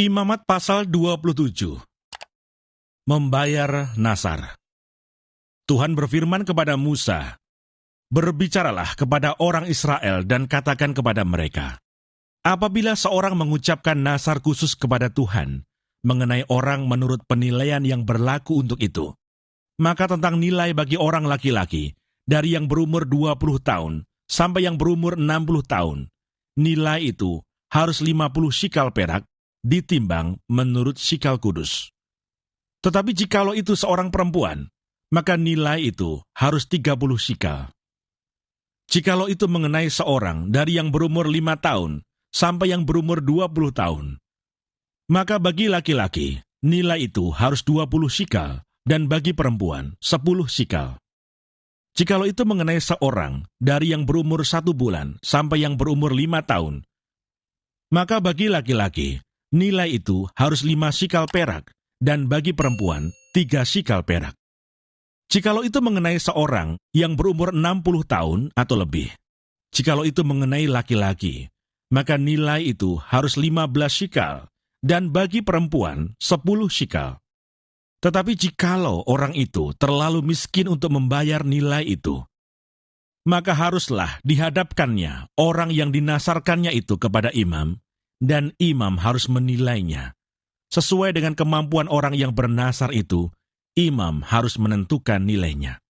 Imamat pasal 27. Membayar Nasar. Tuhan berfirman kepada Musa, "Berbicaralah kepada orang Israel dan katakan kepada mereka, apabila seorang mengucapkan nasar khusus kepada Tuhan, mengenai orang menurut penilaian yang berlaku untuk itu, maka tentang nilai bagi orang laki-laki, dari yang berumur 20 tahun sampai yang berumur 60 tahun, nilai itu harus 50 shikal perak, ditimbang menurut shikal kudus. Tetapi jikalau itu seorang perempuan, maka nilai itu harus 30 shikal. Jikalau itu mengenai seorang dari yang berumur 5 tahun sampai yang berumur 20 tahun, maka bagi laki-laki nilai itu harus 20 shikal, dan bagi perempuan 10 shikal. Jikalau itu mengenai seorang dari yang berumur 1 bulan sampai yang berumur 5 tahun, maka bagi laki-laki nilai itu harus 5 shikal perak, dan bagi perempuan 3 shikal perak. Jikalau itu mengenai seorang yang berumur 60 tahun atau lebih, jikalau itu mengenai laki-laki, maka nilai itu harus 15 shikal, dan bagi perempuan 10 shikal. Tetapi jikalau orang itu terlalu miskin untuk membayar nilai itu, maka haruslah dihadapkannya orang yang dinasarkannya itu kepada imam, dan imam harus menilainya. Sesuai dengan kemampuan orang yang bernasar itu, imam harus menentukan nilainya.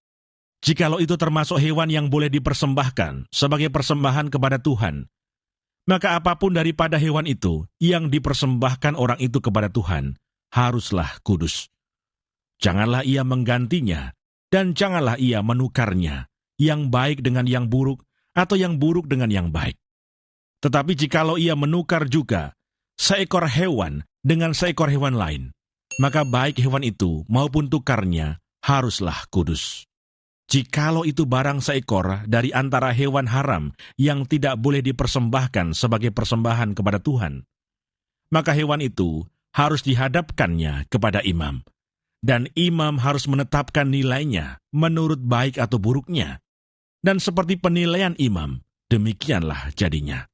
Jikalau itu termasuk hewan yang boleh dipersembahkan sebagai persembahan kepada Tuhan, maka apapun daripada hewan itu yang dipersembahkan orang itu kepada Tuhan, haruslah kudus. Janganlah ia menggantinya, dan janganlah ia menukarnya, yang baik dengan yang buruk, atau yang buruk dengan yang baik. Tetapi jikalau ia menukar juga seekor hewan dengan seekor hewan lain, maka baik hewan itu maupun tukarnya haruslah kudus. Jikalau itu barang seekor dari antara hewan haram yang tidak boleh dipersembahkan sebagai persembahan kepada Tuhan, maka hewan itu harus dihadapkannya kepada imam, dan imam harus menetapkan nilainya menurut baik atau buruknya. Dan seperti penilaian imam, demikianlah jadinya.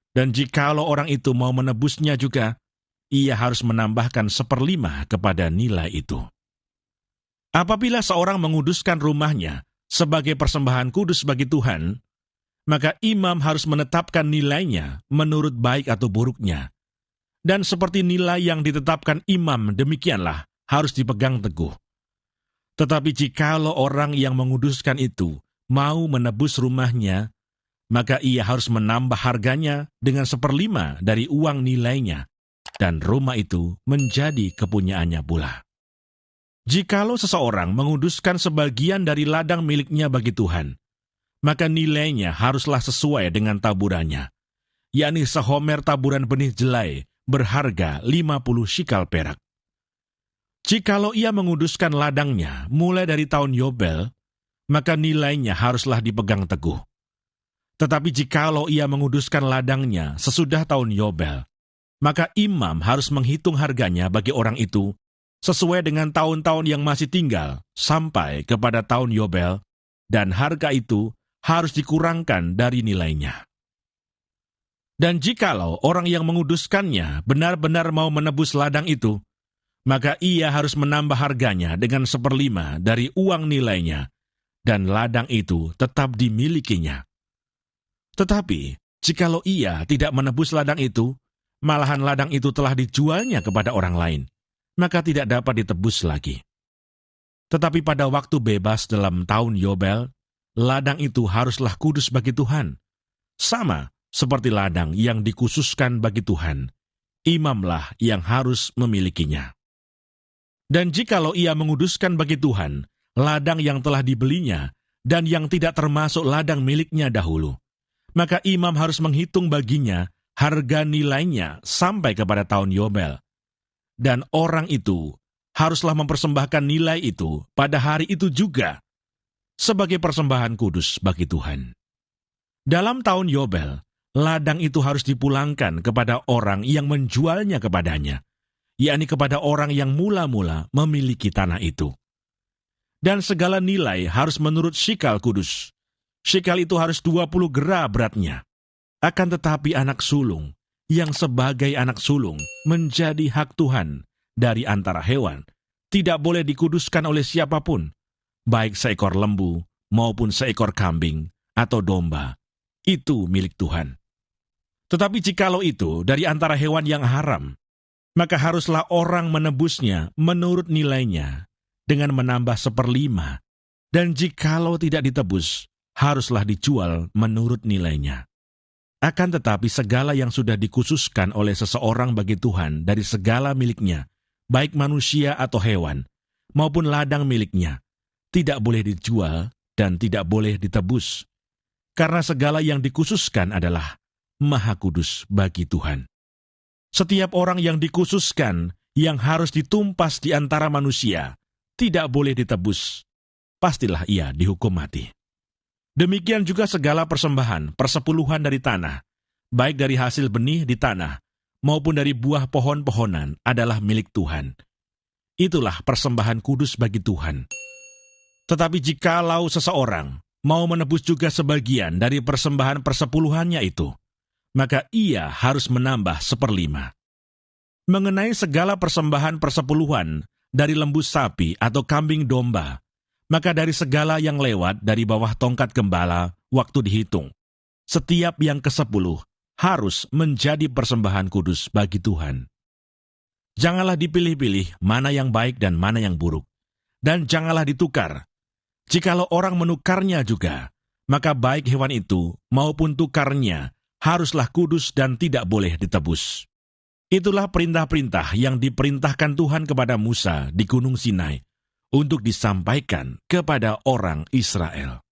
Dan jikalau orang itu mau menebusnya juga, ia harus menambahkan 1/5 kepada nilai itu. Apabila seorang menguduskan rumahnya sebagai persembahan kudus bagi Tuhan, maka imam harus menetapkan nilainya menurut baik atau buruknya. Dan seperti nilai yang ditetapkan imam, demikianlah harus dipegang teguh. Tetapi jikalau orang yang menguduskan itu mau menebus rumahnya, maka ia harus menambah harganya dengan 1/5 dari uang nilainya, dan rumah itu menjadi kepunyaannya pula. Jikalau seseorang menguduskan sebagian dari ladang miliknya bagi Tuhan, maka nilainya haruslah sesuai dengan taburannya, yakni sehomer taburan benih jelai berharga 50 shikal perak. Jikalau ia menguduskan ladangnya mulai dari tahun Yobel, maka nilainya haruslah dipegang teguh. Tetapi jikalau ia menguduskan ladangnya sesudah tahun Yobel, maka imam harus menghitung harganya bagi orang itu sesuai dengan tahun-tahun yang masih tinggal sampai kepada tahun Yobel, dan harga itu harus dikurangkan dari nilainya. Dan jikalau orang yang menguduskannya benar-benar mau menebus ladang itu, maka ia harus menambah harganya dengan 1/5 dari uang nilainya, dan ladang itu tetap dimilikinya. Tetapi, jikalau ia tidak menebus ladang itu, malahan ladang itu telah dijualnya kepada orang lain, maka tidak dapat ditebus lagi. Tetapi pada waktu bebas dalam tahun Yobel, ladang itu haruslah kudus bagi Tuhan. Sama seperti ladang yang dikhususkan bagi Tuhan, imamlah yang harus memilikinya. Dan jikalau ia menguduskan bagi Tuhan ladang yang telah dibelinya dan yang tidak termasuk ladang miliknya dahulu, maka imam harus menghitung baginya harga nilainya sampai kepada tahun Yobel. Dan orang itu haruslah mempersembahkan nilai itu pada hari itu juga sebagai persembahan kudus bagi Tuhan. Dalam tahun Yobel, ladang itu harus dipulangkan kepada orang yang menjualnya kepadanya, yakni kepada orang yang mula-mula memiliki tanah itu. Dan segala nilai harus menurut shikal kudus. Shikal itu harus 20 gera beratnya. Akan tetapi anak sulung yang sebagai anak sulung menjadi hak Tuhan dari antara hewan, tidak boleh dikuduskan oleh siapapun, baik seekor lembu maupun seekor kambing atau domba. Itu milik Tuhan. Tetapi jikalau itu dari antara hewan yang haram, maka haruslah orang menebusnya menurut nilainya dengan menambah 1/5. Dan jikalau tidak ditebus, haruslah dijual menurut nilainya. Akan tetapi segala yang sudah dikhususkan oleh seseorang bagi Tuhan dari segala miliknya, baik manusia atau hewan, maupun ladang miliknya, tidak boleh dijual dan tidak boleh ditebus. Karena segala yang dikhususkan adalah maha kudus bagi Tuhan. Setiap orang yang dikhususkan, yang harus ditumpas di antara manusia, tidak boleh ditebus. Pastilah ia dihukum mati. Demikian juga segala persembahan, persepuluhan dari tanah, baik dari hasil benih di tanah, maupun dari buah pohon-pohonan adalah milik Tuhan. Itulah persembahan kudus bagi Tuhan. Tetapi jikalau seseorang mau menebus juga sebagian dari persembahan persepuluhannya itu, maka ia harus menambah 1/5. Mengenai segala persembahan persepuluhan dari lembu sapi atau kambing domba, maka dari segala yang lewat dari bawah tongkat gembala waktu dihitung, setiap yang ke-10 harus menjadi persembahan kudus bagi Tuhan. Janganlah dipilih-pilih mana yang baik dan mana yang buruk, dan janganlah ditukar. Jikalau orang menukarnya juga, maka baik hewan itu maupun tukarnya haruslah kudus dan tidak boleh ditebus. Itulah perintah-perintah yang diperintahkan Tuhan kepada Musa di Gunung Sinai untuk disampaikan kepada orang Israel.